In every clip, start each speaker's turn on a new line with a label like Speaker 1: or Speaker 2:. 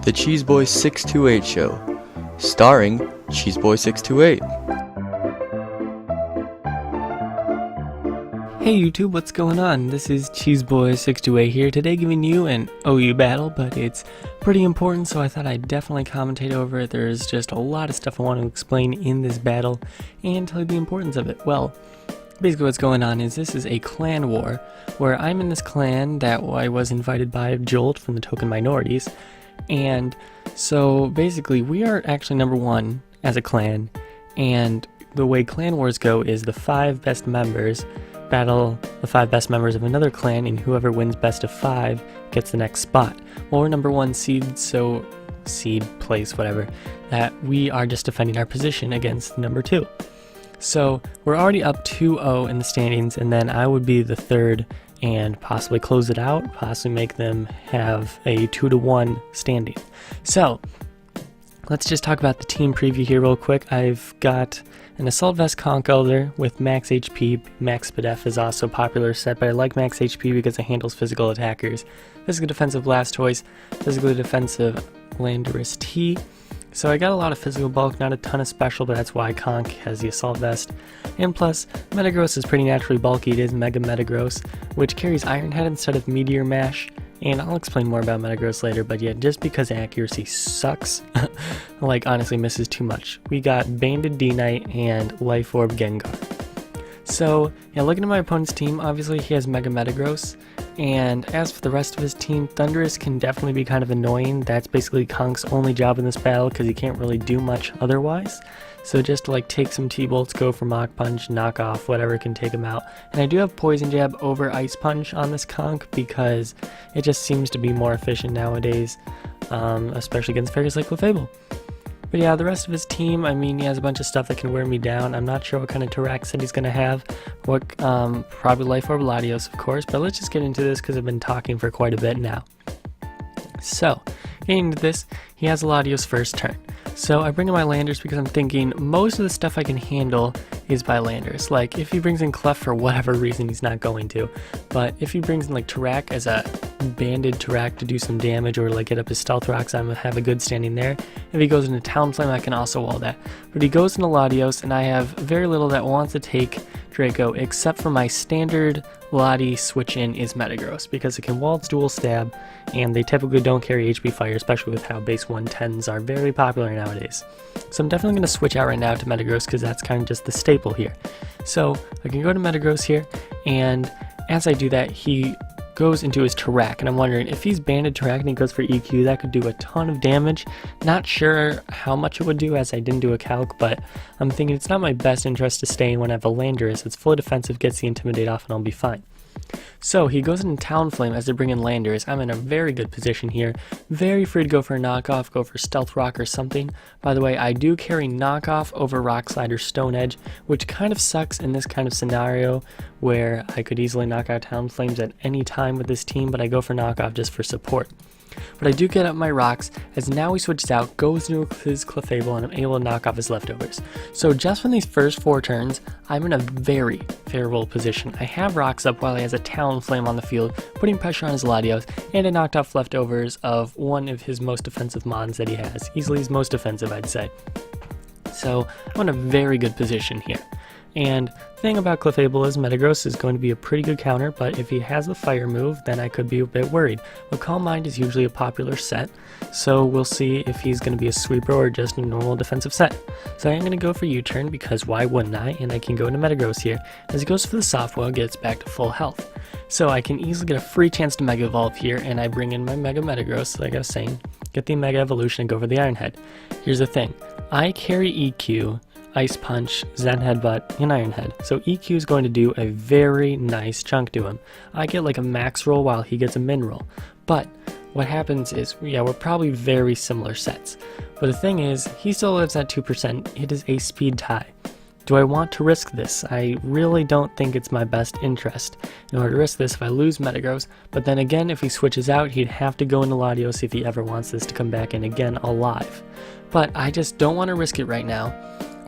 Speaker 1: The Cheeseboy 628 Show, starring Cheeseboy 628.
Speaker 2: Hey YouTube, what's going on? This is Cheeseboy628 here, today giving you an OU battle, but it's pretty important, so I thought I'd definitely commentate over it. There's just a lot of stuff I want to explain in this battle and tell you the importance of it. Well, basically what's going on is this is a clan war, where I'm in this clan that I was invited by Jolt from the Token Minorities, and so basically we are actually number one as a clan, and the way clan wars go is the 5 best members battle the 5 best members of another clan, and whoever wins best of 5 gets the next spot. Well, we're number 1 seed, so seed place, whatever, that we are just defending our position against number 2. So we're already up 2-0 in the standings, and then I would be the 3rd and possibly close it out, possibly make them have a 2-1 standing. So let's just talk about the team preview here real quick. I've got an Assault Vest Conch Elder with max HP. Max Spadef is also a popular set, but I like max HP because it handles physical attackers. Physical defensive Blastoise, physically defensive Landorus T. So I got a lot of physical bulk, not a ton of special, but that's why Conch has the Assault Vest. And plus, Metagross is pretty naturally bulky. It is Mega Metagross, which carries Iron Head instead of Meteor Mash. And I'll explain more about Metagross later, but yeah, just because accuracy sucks, like honestly misses too much. We got Banded D-Knight and Life Orb Gengar. So yeah, looking at my opponent's team, obviously he has Mega Metagross, and as for the rest of his team, Thundurus can definitely be kind of annoying. That's basically Conch's only job in this battle because he can't really do much otherwise. So just like take some T-Bolts, go for Mach Punch, knock off whatever can take him out. And I do have Poison Jab over Ice Punch on this Conch because it just seems to be more efficient nowadays, especially against fairies like Clefable. But yeah, the rest of his team, I mean, he has a bunch of stuff that can wear me down. I'm not sure what kind of Tarax set he's going to have. What, probably Life Orb Latios, of course, but let's just get into this because I've been talking for quite a bit now. So, getting into this, he has a Latios first turn. So I bring in my Landers because I'm thinking most of the stuff I can handle is by Landers. Like, if he brings in Clef for whatever reason, he's not going to. But if he brings in like Tarac as a banded Tarac to do some damage or like get up his Stealth Rocks, I'm going to have a good standing there. If he goes into Talonflame, I can also wall that. But he goes into Latios, and I have very little that wants to take Draco, except for my standard Lati switch in is Metagross, because it can waltz dual stab, and they typically don't carry HP Fire, especially with how base 110s are very popular nowadays. So I'm definitely going to switch out right now to Metagross, because that's kind of just the staple here. So I can go to Metagross here, and as I do that, he goes into his Tarac, and I'm wondering if he's banded Tarac and he goes for EQ, that could do a ton of damage. Not sure how much it would do, as I didn't do a calc, but I'm thinking it's not my best interest to stay in when I have a Landorus. It's fully defensive, gets the Intimidate off, and I'll be fine. So he goes into Talonflame as they bring in Landorus. I'm in a very good position here. Very free to go for a knockoff, go for Stealth Rock or something. By the way, I do carry knockoff over Rock Slide or Stone Edge, which kind of sucks in this kind of scenario where I could easily knock out Talonflames at any time with this team, but I go for knockoff just for support. But I do get up my rocks, as now he switches out, goes into his Clefable, and I'm able to knock off his leftovers. So just from these first 4 turns, I'm in a very favorable position. I have rocks up while he has a Talonflame on the field, putting pressure on his Latios, and I knocked off leftovers of one of his most defensive mons that he has. Easily his most defensive, I'd say. So I'm in a very good position here. And the thing about Clefable is Metagross is going to be a pretty good counter, but if he has the fire move, then I could be a bit worried. But Calm Mind is usually a popular set, so we'll see if he's going to be a sweeper or just a normal defensive set. So I am going to go for U-turn, because why wouldn't I? And I can go into Metagross here. As he goes for the Softwell, gets back to full health. So I can easily get a free chance to Mega Evolve here, and I bring in my Mega Metagross, like I was saying, get the Mega Evolution and go for the Iron Head. Here's the thing, I carry EQ, Ice Punch, Zen Headbutt, and Iron Head. So EQ is going to do a very nice chunk to him. I get like a max roll while he gets a min roll. But what happens is, yeah, we're probably very similar sets. But the thing is, he still lives at 2%. It is a speed tie. Do I want to risk this? I really don't think it's my best interest in order to risk this if I lose Metagross, but then again, if he switches out, he'd have to go into Latios if he ever wants this to come back in again alive. But I just don't want to risk it right now,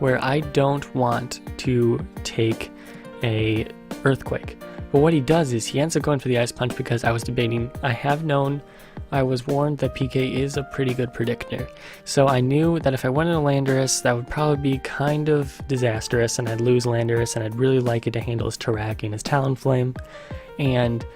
Speaker 2: where I don't want to take a Earthquake. But what he does is he ends up going for the Ice Punch, because I was debating, I have known I was warned that PK is a pretty good predictor. So I knew that if I went into Landorus, that would probably be kind of disastrous, and I'd lose Landorus, and I'd really like it to handle his Tarak and his Talonflame. And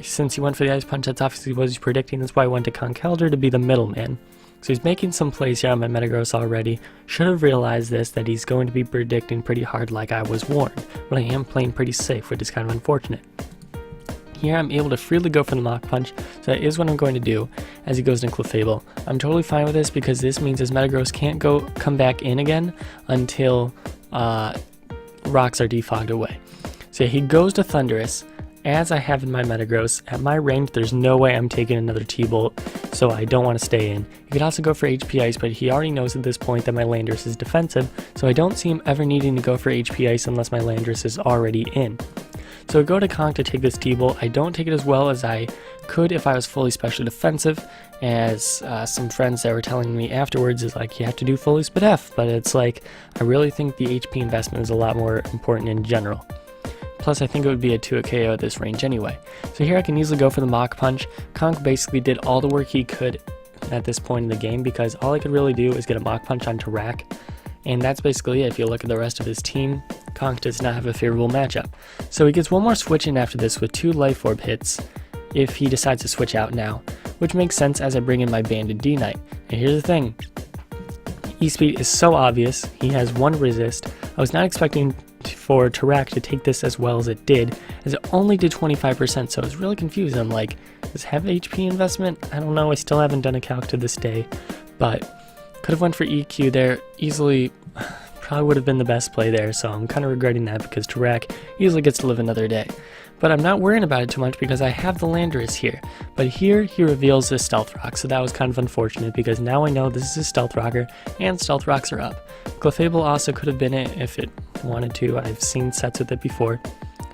Speaker 2: since he went for the Ice Punch, that's obviously what he's predicting. That's why I went to Conkeldurr to be the middleman. So he's making some plays here on my Metagross already. Should have realized this, that he's going to be predicting pretty hard like I was warned. But I am playing pretty safe, which is kind of unfortunate. Here I'm able to freely go for the Mach Punch, so that is what I'm going to do as he goes into Clefable. I'm totally fine with this because this means his Metagross can't come back in again until rocks are defogged away. So he goes to Thundurus, as I have in my Metagross. At my range, there's no way I'm taking another T-Bolt, so I don't want to stay in. He could also go for HP Ice, but he already knows at this point that my Landorus is defensive, so I don't see him ever needing to go for HP Ice unless my Landorus is already in. So I go to Conk to take this T-Bolt. I don't take it as well as I could if I was fully special defensive, as some friends that were telling me afterwards is like, you have to do fully Spit F, but it's like, I really think the HP investment is a lot more important in general. Plus, I think it would be a 2-hit KO at this range anyway. So here I can easily go for the Mach Punch. Conk basically did all the work he could at this point in the game, because all I could really do is get a Mach Punch on Tarak. And that's basically it. If you look at the rest of his team, Conk does not have a favorable matchup. So he gets one more switch in after this with 2 Life Orb hits if he decides to switch out now, which makes sense as I bring in my Banded D-Knight. And here's the thing. E-Speed is so obvious. He has 1 resist. I was not expecting for Tarak to take this as well as it did, as it only did 25%, so I was really confused. I'm like, does it have HP investment? I don't know. I still haven't done a calc to this day, but could have went for EQ there easily. Probably would have been the best play there, so I'm kind of regretting that because Tarak easily gets to live another day. But I'm not worrying about it too much because I have the Landorus here. But here he reveals the Stealth Rock, so that was kind of unfortunate because now I know this is a Stealth Rocker and Stealth Rocks are up. Clefable also could have been it if it wanted to. I've seen sets with it before.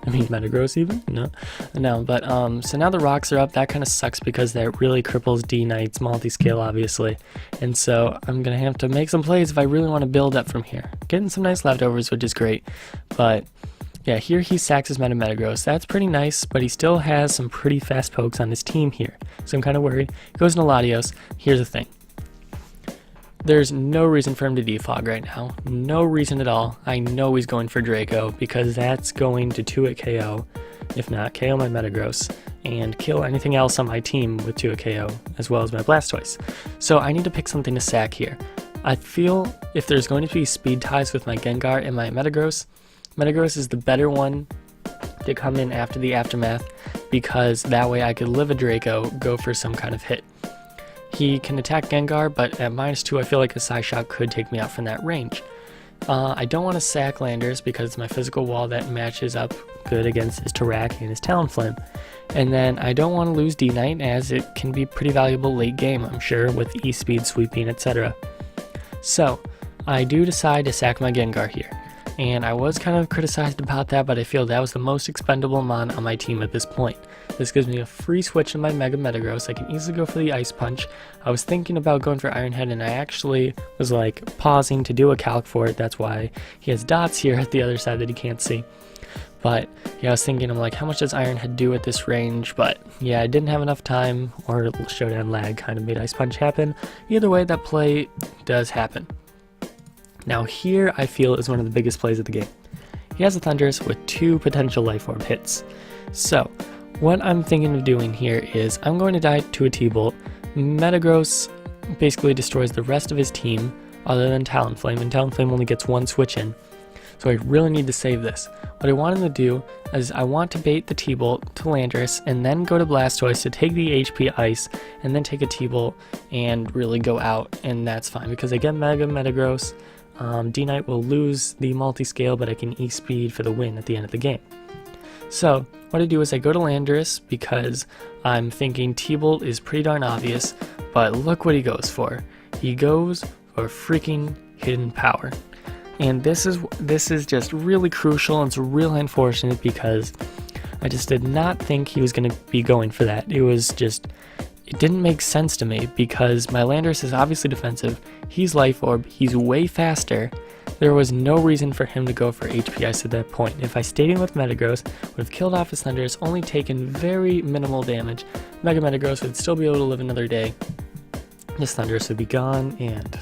Speaker 2: I mean, Metagross even? No, but so now the rocks are up. That kind of sucks because that really cripples D-Knight's multi-scale, obviously. And so I'm going to have to make some plays if I really want to build up from here. Getting some nice leftovers, which is great. But yeah, here he sacks his Metagross. That's pretty nice, but he still has some pretty fast pokes on his team here. So I'm kind of worried. He goes into Latios. Here's the thing. There's no reason for him to defog right now. No reason at all. I know he's going for Draco because that's going to 2-hit KO, if not KO my Metagross, and kill anything else on my team with 2-hit KO, as well as my Blastoise. So I need to pick something to sack here. I feel if there's going to be speed ties with my Gengar and my Metagross, Metagross is the better one to come in after the Aftermath, because that way I could live a Draco, go for some kind of hit. He can attack Gengar, but at -2 I feel like a Psyshock could take me out from that range. I don't want to sack Landorus because it's my physical wall that matches up good against his Tarak and his Talonflame. And then I don't want to lose D-Knight, as it can be pretty valuable late game, I'm sure, with E-Speed, sweeping, etc. So I do decide to sack my Gengar here. And I was kind of criticized about that, but I feel that was the most expendable mon on my team at this point. This gives me a free switch in my Mega Metagross. I can easily go for the Ice Punch. I was thinking about going for Iron Head, and I actually was like pausing to do a calc for it. That's why he has dots here at the other side that he can't see. But yeah, I was thinking, I'm like, how much does Iron Head do at this range? But yeah, I didn't have enough time, or Showdown lag kind of made Ice Punch happen. Either way, that play does happen. Now here I feel is one of the biggest plays of the game. He has a Thundurus with 2 potential Life Orb hits. So what I'm thinking of doing here is I'm going to die to a T-Bolt. Metagross basically destroys the rest of his team other than Talonflame, and Talonflame only gets 1 switch in. So I really need to save this. What I wanted to do is I want to bait the T-Bolt to Landorus and then go to Blastoise to take the HP Ice and then take a T-Bolt and really go out, and that's fine because I get Mega Metagross. D-Knight will lose the multi-scale, but I can E-Speed for the win at the end of the game. So what I do is I go to Landorus because I'm thinking T-Bolt is pretty darn obvious, but look what he goes for. He goes for freaking Hidden Power. And this is just really crucial, and it's really unfortunate because I just did not think he was going to be going for that. It didn't make sense to me because my Landorus is obviously defensive, he's Life Orb, he's way faster, There was no reason for him to go for HP Ice at that point. If I stayed in with Metagross, would have killed off his Thundurus, only taken very minimal damage. Mega Metagross would still be able to live another day. This Thundurus would be gone, and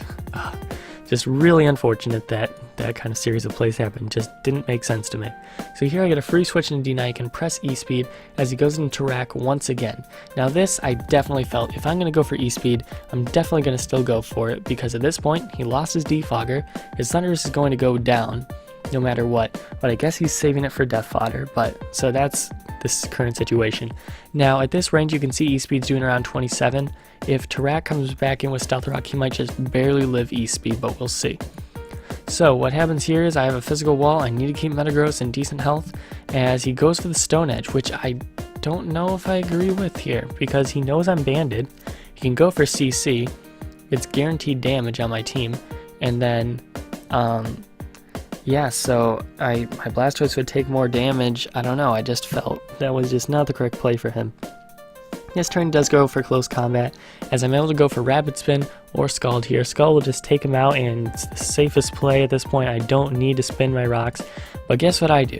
Speaker 2: just really unfortunate that that kind of series of plays happened. Just didn't make sense to me. So here I get a free switch into D-Knight and press E-Speed as he goes into Rack once again. Now this, I definitely felt, if I'm going to go for E-Speed, I'm definitely going to still go for it, because at this point, he lost his Defogger, his Thundurus is going to go down, no matter what, but I guess he's saving it for Death Fodder, so that's this current situation. Now at this range, you can see E-Speed's doing around 27. If Tarak comes back in with Stealth Rock, he might just barely live E-Speed, but we'll see. So what happens here is I have a physical wall. I need to keep Metagross in decent health as he goes for the Stone Edge, which I don't know if I agree with here, because he knows I'm banded. He can go for CC. It's guaranteed damage on my team. And then, yeah, so my Blastoise would take more damage. I don't know, I just felt that was just not the correct play for him. This turn does go for close combat, as I'm able to go for Rapid Spin or Scald here. Scald will just take him out, and it's the safest play at this point. I don't need to spin my rocks, but guess what I do?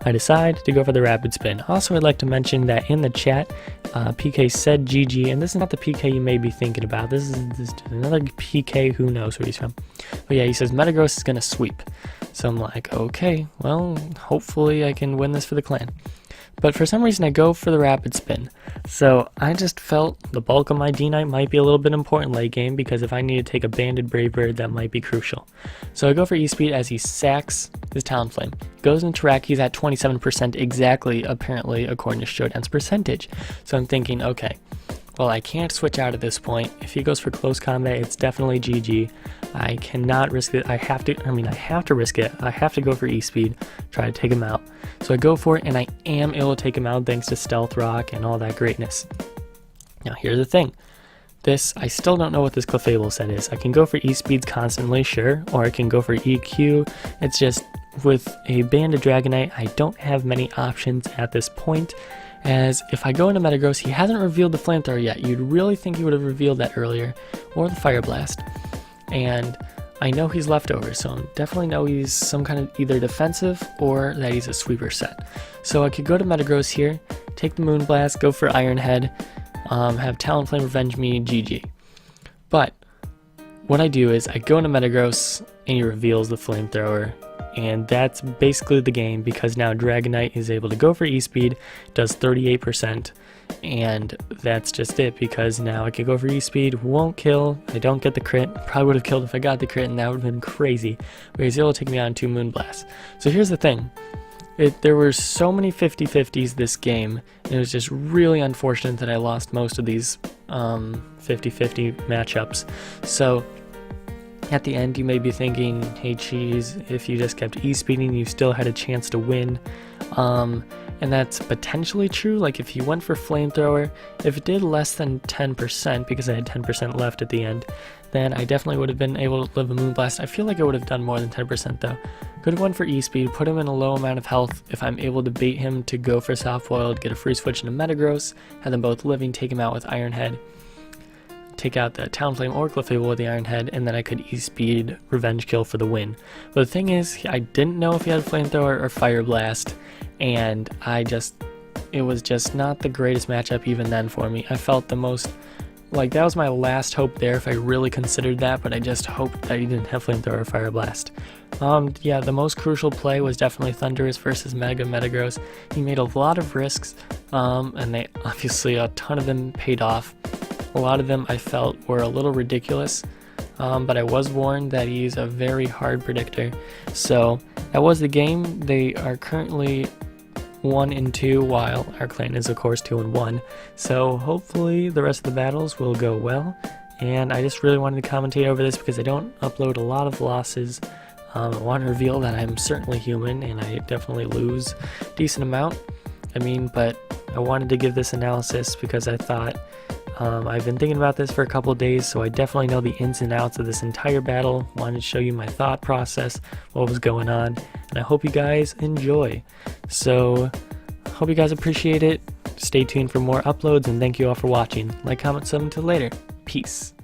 Speaker 2: I decide to go for the Rapid Spin. Also, I'd like to mention that in the chat, PK said GG, and this is not the PK you may be thinking about. This is another PK who knows where he's from. But yeah, he says Metagross is going to sweep. So I'm like, okay, well, hopefully I can win this for the clan. But for some reason I go for the Rapid Spin. So I just felt the bulk of my D-Knight might be a little bit important late game, because if I need to take a banded Brave Bird, that might be crucial. So I go for E-Speed as he sacks his Talonflame. Goes into Rack, he's at 27% exactly, apparently, according to Showdown's percentage. So I'm thinking, okay, well, I can't switch out at this point. If he goes for close combat, it's definitely GG. I cannot risk it. I have to risk it. I have to go for E-Speed, try to take him out. So I go for it, and I am able to take him out thanks to Stealth Rock and all that greatness. Now here's the thing. I still don't know what this Clefable set is. I can go for E-Speeds constantly, sure, or I can go for EQ. It's just, with a banded Dragonite, I don't have many options at this point. As if I go into Metagross, he hasn't revealed the Flamethrower yet. You'd really think he would have revealed that earlier, or the Fire Blast. And I know he's leftover, so I definitely know he's some kind of either defensive or that he's a sweeper set. So I could go to Metagross here, take the Moonblast, go for Iron Head, have Talonflame revenge me, GG. But what I do is I go into Metagross and he reveals the Flamethrower, and that's basically the game, because now Dragonite is able to go for E-Speed, does 38%, and that's just it, because now I can go for E-Speed, won't kill, I don't get the crit. Probably would have killed if I got the crit, and that would have been crazy, but he's able to take me out in 2 Moonblasts. So here's the thing. There were so many 50-50s this game, and it was just really unfortunate that I lost most of these 50-50 matchups. So at the end, you may be thinking, hey Cheese, if you just kept E-Speeding, you still had a chance to win. And that's potentially true. Like if you went for Flamethrower, if it did less than 10%, because I had 10% left at the end, then I definitely would have been able to live a Moonblast. I feel like I would have done more than 10% though. Could have went for E-Speed, put him in a low amount of health. If I'm able to bait him to go for Soft Boiled, get a free switch into Metagross, have them both living, take him out with Iron Head, take out the Talonflame or Clefable with the Iron Head, and then I could E-Speed Revenge Kill for the win. But the thing is, I didn't know if he had Flamethrower or Fire Blast, and it was just not the greatest matchup even then for me. I felt the most, like that was my last hope there if I really considered that, but I just hoped that he didn't have Flamethrower or Fire Blast. Yeah, the most crucial play was definitely Thundurus versus Metagross. He made a lot of risks, and they obviously, a ton of them paid off. A lot of them I felt were a little ridiculous, but I was warned that he's a very hard predictor. So that was the game. They are currently 1-2, while our clan is of course 2-1. So hopefully the rest of the battles will go well. And I just really wanted to commentate over this because I don't upload a lot of losses. I want to reveal that I'm certainly human and I definitely lose a decent amount. But I wanted to give this analysis because I thought I've been thinking about this for a couple of days, so I definitely know the ins and outs of this entire battle. Wanted to show you my thought process, what was going on, and I hope you guys enjoy. So, hope you guys appreciate it. Stay tuned for more uploads, and thank you all for watching. Like, comment, sub, until later. Peace.